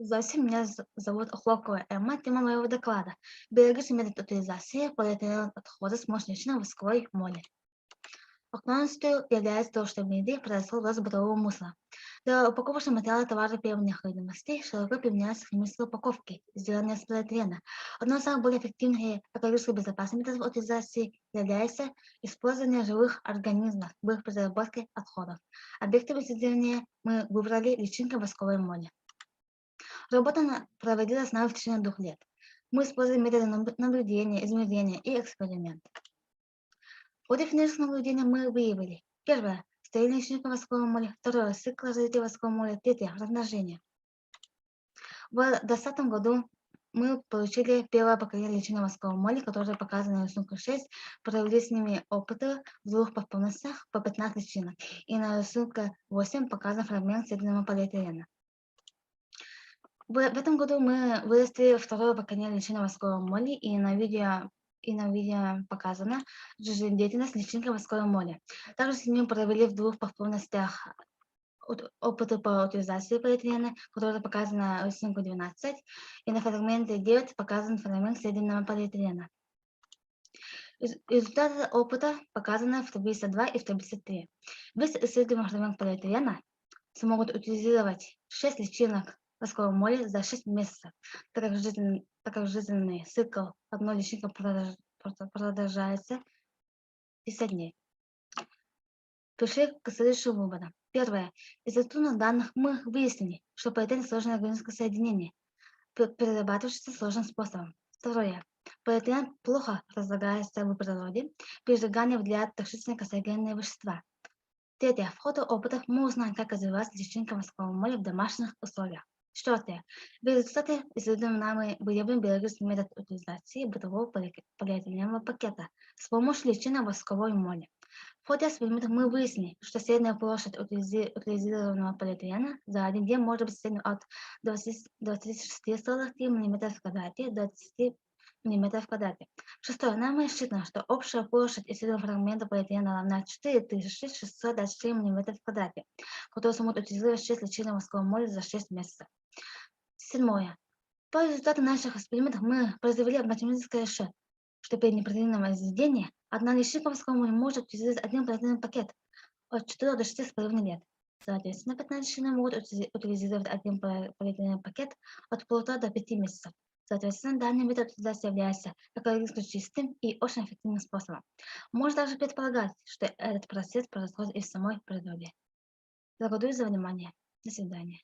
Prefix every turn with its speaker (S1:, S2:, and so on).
S1: Здравствуйте, меня зовут Охлопкова Эмма. Тема моего доклада — биологический метод утилизации полиэтиленовых отходов с мощностью восковой моли. Окружностью является то, что в мире произошел рост бытового мусора. Для упаковочного материала товара первой необходимости широко применяются химические упаковки, сделанные из полиэтилена. Одно из самых более эффективных и экологически безопасных методов утилизации является использование живых организмов в их переработке отходов. Объектом исследования мы выбрали личинки восковой моли. Работа проводилась нами в течение 2 лет. Мы использовали методы наблюдения, измерения и эксперимент. В ходе финишных наблюдений мы выявили: первое — стерильный личинка восковой моли; второе — цикл развития восковой моли; третье — размножение. В 2020 году мы получили первое поколение личинок восковой моли, которое показано на рисунке 6. Провели с ними опыты в 2 подполностях по 15 личинок. И на рисунке 8 показан фрагмент соединенного полиэтилена. В этом году мы вырастили второе поколение личинок восковой моли, и на видео показана жизнедеятельность личинки восковой моли. Также с ними провели в 2 подполностях опыты по утилизации полиэтилена, которые показаны на рисунке 12, и на фрагменте 9 показан фрагмент соединенного полиэтилена. Результаты опыта показаны в таблице 2 и в таблице 3. Весь исследуемый фрагмент полиэтилена смогут утилизировать 6 личинок восковой моли за 6 месяцев, так как жизненный цикл одной личинки продолжается 50 дней. Пришли к следующим выводам. Первое. Из институтных данных мы выяснили, что полиэтилен — сложное органическое соединение, перерабатывающееся сложным способом. Второе. Полиэтилен плохо разлагается в природе, при сжигании выделяет токсичные канцерогенные вещества. Третье. В ходе опытов мы узнали, как развивается личинка восковой моли в домашних условиях. Четвертое. В результате исследуем нами выявлен биологический метод утилизации бытового полиэтиленового пакета с помощью личинок восковой моли. В ходе экспериментов мы выяснили, что средняя площадь утилизированного полиэтилена за один день может быть в среднем от 26,3 мм в квадрате до 20 мм в квадрате. Шестое. Нам рассчитано, что общая площадь исследованного фрагмента полиэтилена равна 4624 мм в квадрате, которые смогут утилизировать 6 личинок восковой моли за 6 месяцев. Седьмое. По результатам наших экспериментов мы произвели математический расчет, что при неопределенном разведении одна личинка восковой моли может утилизировать один полиэтиленовый пакет от 4 до 6,5 лет. Соответственно, 15 личинок могут утилизировать один полиэтиленовый пакет от 1,5 до 5 месяцев. Соответственно, данный метод утилизации является экологически чистым и очень эффективным способом. Можно даже предполагать, что этот процесс происходит и в самой природе. Благодарю за внимание. До свидания.